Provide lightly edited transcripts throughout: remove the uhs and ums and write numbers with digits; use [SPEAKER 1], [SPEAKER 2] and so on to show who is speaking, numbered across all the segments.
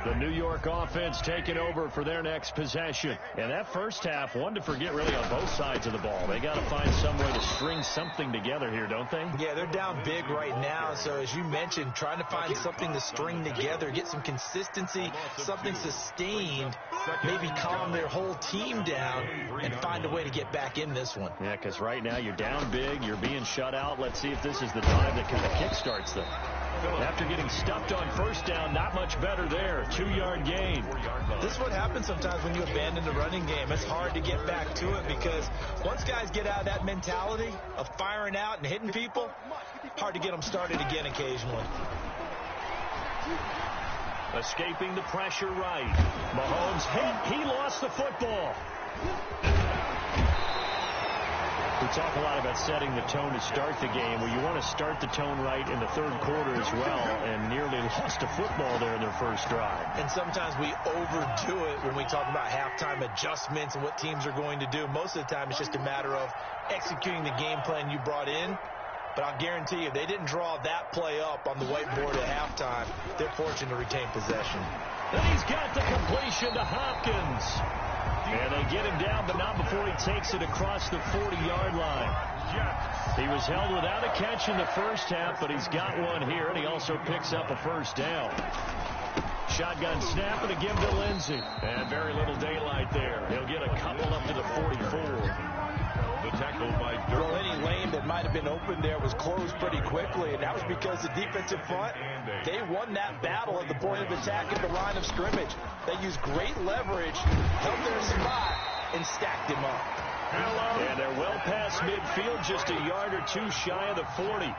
[SPEAKER 1] The New York offense taking over for their next possession. And that first half, one to forget really on both sides of the ball. They got to find some way to string something together here, don't they?
[SPEAKER 2] Yeah, they're down big right now. So as you mentioned, trying to find something to string together, get some consistency, something sustained, maybe calm their whole team down and find a way to get back in this one.
[SPEAKER 1] Yeah, because right now you're down big, you're being shut out. Let's see if this is the drive that kind of kickstarts them. After getting stuffed on first down, not much better there. 2-yard gain.
[SPEAKER 2] This is what happens sometimes when you abandon the running game. It's hard to get back to it because once guys get out of that mentality of firing out and hitting people, hard to get them started again occasionally.
[SPEAKER 1] Escaping the pressure right. Mahomes hit. He lost the football. We talk a lot about setting the tone to start the game. Well, you want to start the tone right in the third quarter as well, and nearly lost a football there in their first drive.
[SPEAKER 2] And sometimes we overdo it when we talk about halftime adjustments and what teams are going to do. Most of the time, it's just a matter of executing the game plan you brought in. But I'll guarantee you, if they didn't draw that play up on the whiteboard at halftime, they're fortunate to retain possession.
[SPEAKER 1] And he's got the completion to Hopkins. And they get him down, but not before he takes it across the 40-yard line. He was held without a catch in the first half, but he's got one here, and he also picks up a first down. Shotgun snap and a give to Lindsey. And very little daylight there. He'll get a couple up to the 44.
[SPEAKER 3] The tackle by Durham.
[SPEAKER 2] Well, any lane that might have been open there was closed pretty quickly, and that was because the defensive front, they won that battle at the point of attack at the line of scrimmage. They used great leverage, held their spot, and stacked him up.
[SPEAKER 1] And they're well past midfield, just a yard or two shy of the 40.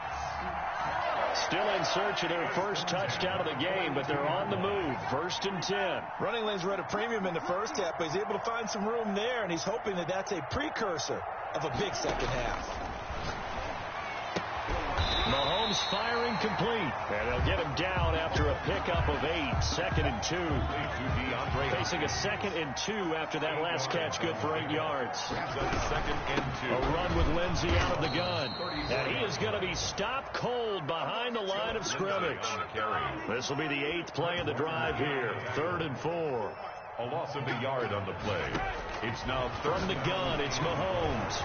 [SPEAKER 1] Still in search of their first touchdown of the game, but they're on the move. 1st and 10.
[SPEAKER 2] Running lanes were at a premium in the first half, but he's able to find some room there, and he's hoping that that's a precursor of a big second half.
[SPEAKER 1] Mahomes firing complete. And they'll get him down after a pickup of 8. 2nd and 2. Facing a 2nd and 2 after that last catch, good for 8 yards. A run with Lindsey out of the gun. And he is going to be stopped cold behind the line of scrimmage. This will be the 8th play of the drive here. 3rd and 4.
[SPEAKER 3] A loss of a yard on the play. It's now
[SPEAKER 1] from the gun. It's Mahomes.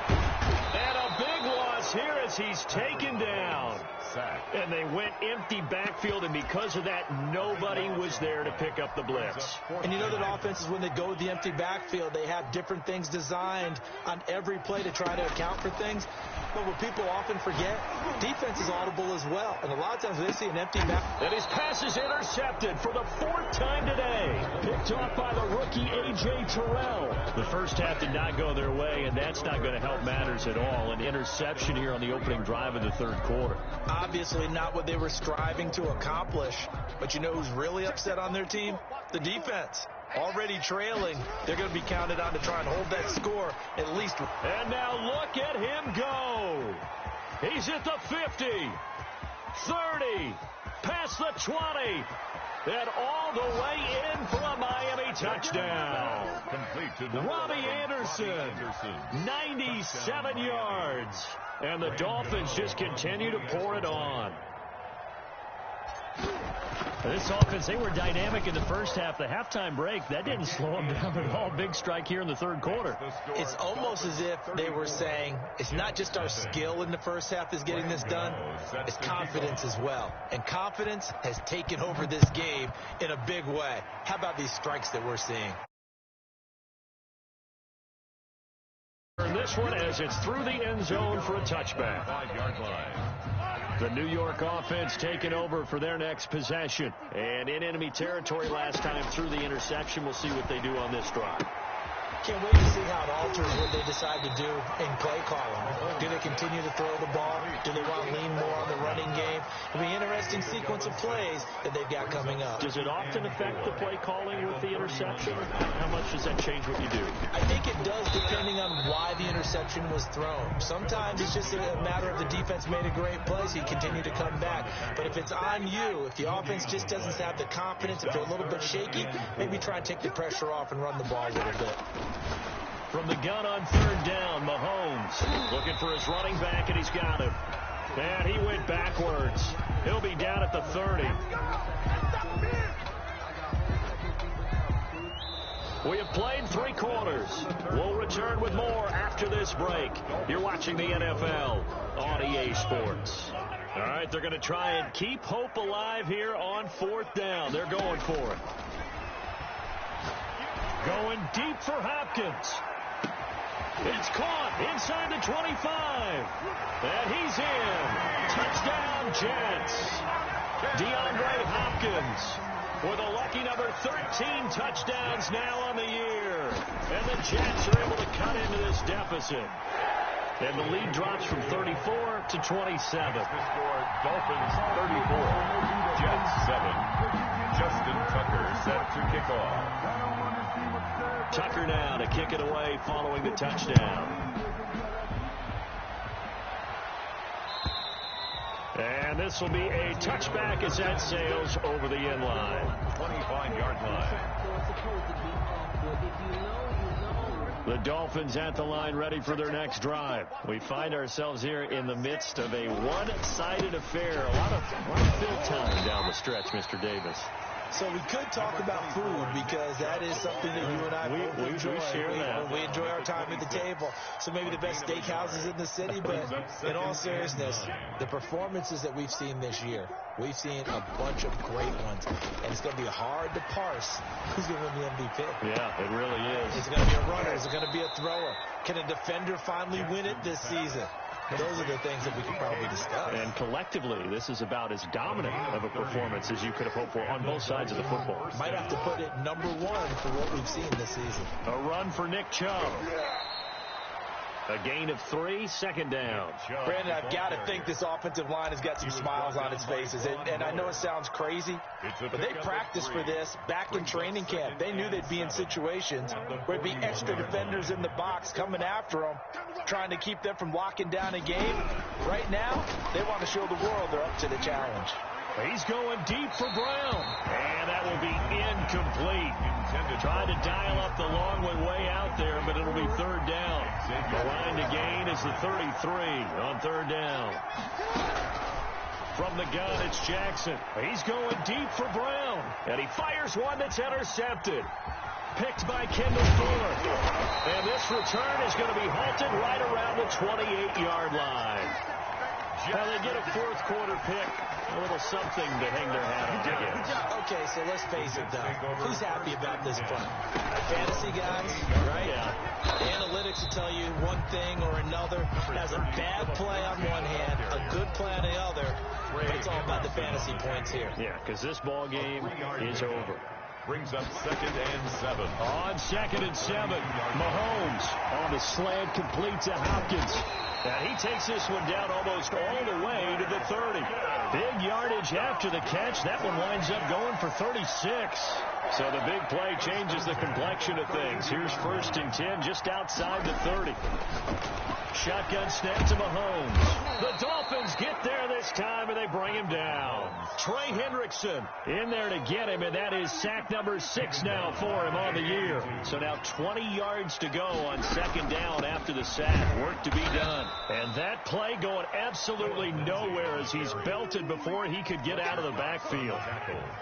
[SPEAKER 1] And a big loss here as he's taken down. And they went empty backfield, and because of that, nobody was there to pick up the blitz.
[SPEAKER 2] And you know that offenses, when they go with the empty backfield, they have different things designed on every play to try to account for things. But what people often forget, defense is audible as well. And a lot of times when they see an empty backfield.
[SPEAKER 1] And his pass is intercepted for the 4th time today. Picked off by the rookie A.J. Terrell. The first half did not go their way, and that's not going to help matters at all. An interception here on the opening drive of the third quarter.
[SPEAKER 2] Obviously not what they were striving to accomplish. But you know who's really upset on their team? The defense. Already trailing, they're going to be counted on to try and hold that score at least.
[SPEAKER 1] And now look at him go. He's at the 50, 30, past the 20, and all the way in for a Miami touchdown.
[SPEAKER 3] Complete to
[SPEAKER 1] Robbie Anderson, 97 yards. And the Dolphins just continue to pour it on. This offense, they were dynamic in the first half. The halftime break, that didn't slow them down at all. Big strike here in the third quarter.
[SPEAKER 2] It's almost as if they were saying, it's not just our skill in the first half that's getting this done, it's confidence as well. And confidence has taken over this game in a big way. How about these strikes that we're seeing?
[SPEAKER 1] This one as it's through the end zone for a touchback.
[SPEAKER 3] 5-yard line.
[SPEAKER 1] The New York offense taking over for their next possession. And in enemy territory last time through the interception. We'll see what they do on this drive.
[SPEAKER 2] Can't wait to see how it alters what they decide to do in play calling. Do they continue to throw the ball? Do they want to lean more on the running game? It'll be an interesting sequence of plays that they've got coming up.
[SPEAKER 1] Does it often affect the play calling with the interception? How much does that change what you do?
[SPEAKER 2] I think it does, depending on why the interception was thrown. Sometimes it's just a matter of the defense made a great play, so you continue to come back. But if it's on you, if the offense just doesn't have the confidence, if they're a little bit shaky, maybe try and take the pressure off and run the ball a little bit.
[SPEAKER 1] From the gun on 3rd down, Mahomes looking for his running back, and he's got him. And he went backwards. He'll be down at the 30. We have played 3 quarters. We'll return with more after this break. You're watching the NFL on EA Sports. All right, they're going to try and keep hope alive here on 4th down. They're going for it. Going deep for Hopkins. It's caught inside the 25. And he's in. Touchdown, Jets. DeAndre Hopkins with a lucky number 13 touchdowns now on the year. And the Jets are able to cut into this deficit. And the lead drops from 34 to 27.
[SPEAKER 3] Dolphins 34, Jets 7. Justin Tucker set to kick off.
[SPEAKER 1] Tucker now to kick it away following the touchdown. And this will be a touchback as that sails over the end line.
[SPEAKER 3] 25-yard line.
[SPEAKER 1] The Dolphins at the line ready for their next drive. We find ourselves here in the midst of a one-sided affair. A lot of fill time down the stretch, Mr. Davis.
[SPEAKER 2] So we could talk about food because that is something that you and I both enjoy. We enjoy our time at the table. So maybe the best steakhouses in the city, but in all seriousness, the performances that we've seen this year, we've seen a bunch of great ones, and it's going to be hard to parse who's going to win the MVP.
[SPEAKER 1] Yeah, it really is.
[SPEAKER 2] Is it going to be a runner? Is it going to be a thrower? Can a defender finally win it this season? Those are the things that we could probably discuss.
[SPEAKER 1] And collectively, this is about as dominant of a performance as you could have hoped for on both sides of the football.
[SPEAKER 2] Might have to put it #1 for what we've seen this season.
[SPEAKER 1] A run for Nick Chubb. A gain of 3, 2nd down.
[SPEAKER 2] Brandon, I've got to think this offensive line has got some smiles on its faces. And I know it sounds crazy, but they practiced for this back in training camp. They knew they'd be in situations where there'd be extra defenders in the box coming after them, trying to keep them from locking down a game. Right now, they want to show the world they're up to the challenge.
[SPEAKER 1] He's going deep for Brown. And that will be incomplete. Trying to dial up the long one way out there, but it'll be 3rd down. The line to gain is the 33 on 3rd down. From the gun, it's Jackson. He's going deep for Brown. And he fires one that's intercepted. Picked by Kendall Fuller. And this return is going to be halted right around the 28-yard line. Well, they get a 4th quarter pick. A little something to hang their hat on, I guess.
[SPEAKER 2] Okay, so let's face it, though. Who's happy about this play? Fantasy guys, right? Yeah. Analytics will tell you one thing or another. Has a bad play on one hand, a good play on the other. But it's all about the fantasy points here.
[SPEAKER 1] Yeah, because this ball game is over.
[SPEAKER 3] Brings up 2nd and 7.
[SPEAKER 1] On 2nd and 7, Mahomes on the slant, complete to Hopkins. And he takes this one down almost all the way to the 30. Big yardage after the catch. That one winds up going for 36. So the big play changes the complexion of things. Here's 1st and 10 just outside the 30. Shotgun snap to Mahomes. The Dolphins get there this time, and they bring him down. Trey Hendrickson in there to get him, and that is sack number 6 now for him on the year. So now 20 yards to go on 2nd down after the sack. Work to be done. And that play going absolutely nowhere as he's belted before he could get out of the backfield.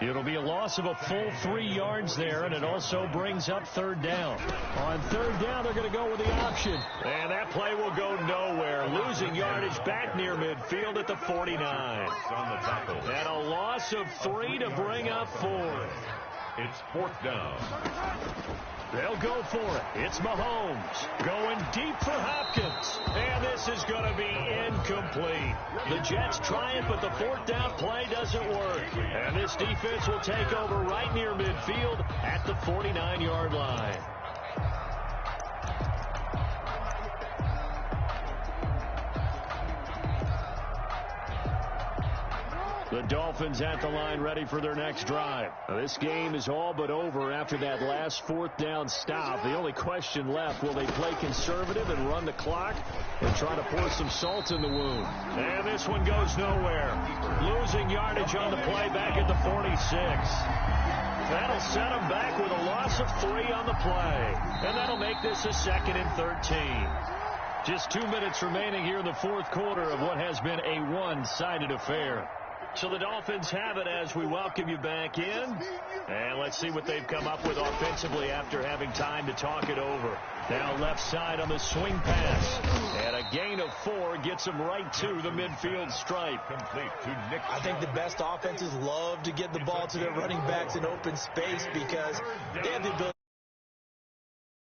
[SPEAKER 1] It'll be a loss of a full 3 yards there, and it also brings up 3rd down. On 3rd down, they're going to go with the option. And that play will go nowhere. Losing yardage back near midfield at the 49. And a loss of 3 to bring up 4.
[SPEAKER 3] It's 4th down.
[SPEAKER 1] They'll go for it. It's Mahomes going deep for Hopkins. And this is going to be incomplete. The Jets try it, but the 4th down play doesn't work. And this defense will take over right near midfield at the 49-yard line. The Dolphins at the line ready for their next drive. Now, this game is all but over after that last 4th down stop. The only question left, will they play conservative and run the clock and try to pour some salt in the wound? And this one goes nowhere. Losing yardage on the play back at the 46. That'll set them back with a loss of 3 on the play. And that'll make this a 2nd and 13. Just 2 minutes remaining here in the 4th quarter of what has been a one-sided affair. So the Dolphins have it as we welcome you back in. And let's see what they've come up with offensively after having time to talk it over. Now left side on the swing pass. And a gain of 4 gets them right to the midfield stripe.
[SPEAKER 3] Complete to Nick.
[SPEAKER 2] I think the best offenses love to get the ball to their running backs in open space because they have the ability.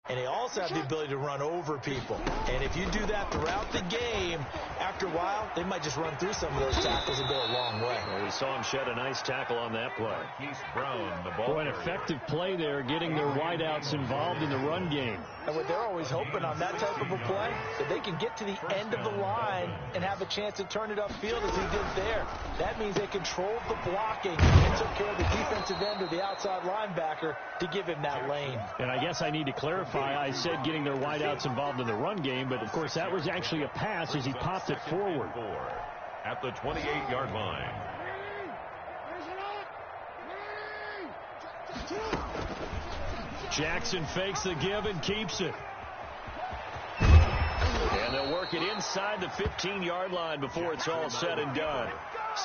[SPEAKER 2] And they also have the ability to run over people. And if you do that throughout the game, after a while, they might just run through some of those tackles and go a long way.
[SPEAKER 1] Well, we saw him shed a nice tackle on that play.
[SPEAKER 3] Keith Brown, the ball.
[SPEAKER 1] An effective play there, getting their wideouts involved in the run game.
[SPEAKER 2] And what they're always hoping on that type of a play, that they can get to the end of the line and have a chance to turn it upfield as he did there. That means they controlled the blocking and took care of the defensive end or the outside linebacker to give him that lane.
[SPEAKER 1] And I guess I need to clarify, I said getting their wideouts involved in the run game, but of course that was actually a pass as he popped it forward.
[SPEAKER 3] At the 28-yard line.
[SPEAKER 1] Jackson fakes the give and keeps it. And they'll work it inside the 15-yard line before it's all said and done.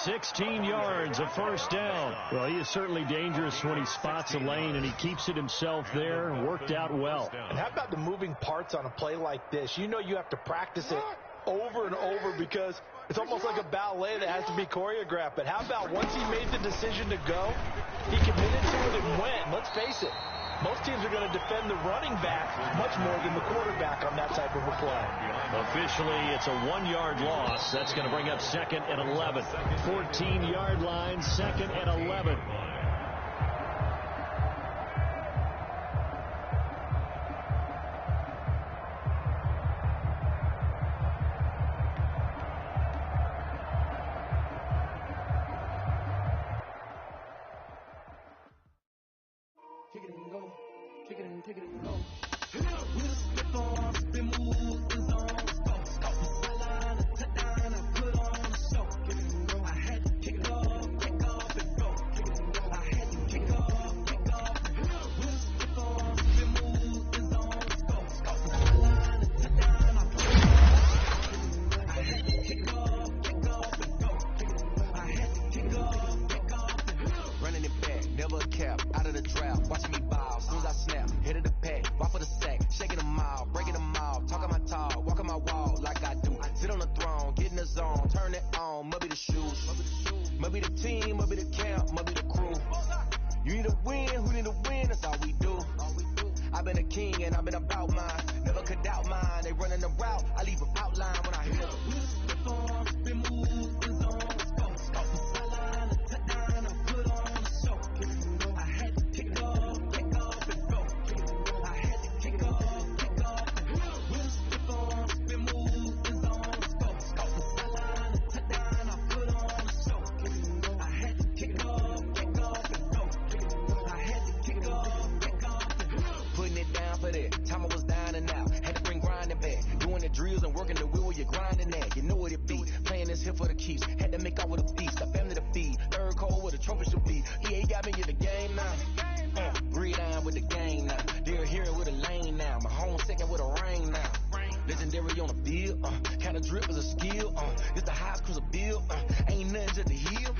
[SPEAKER 1] 16 yards, a first down. Well, he is certainly dangerous when he spots a lane, and he keeps it himself there. Worked out well.
[SPEAKER 2] And how about the moving parts on a play like this? You know you have to practice it over and over because it's almost like a ballet that has to be choreographed. But how about once he made the decision to go, he committed to it and went. Let's face it, most teams are going to defend the running back much more than the quarterback on that type of a play.
[SPEAKER 1] Officially, it's a 1-yard loss. That's going to bring up 2nd and 11. 14-yard line, 2nd and 11.
[SPEAKER 4] Ain't nothing to the heel.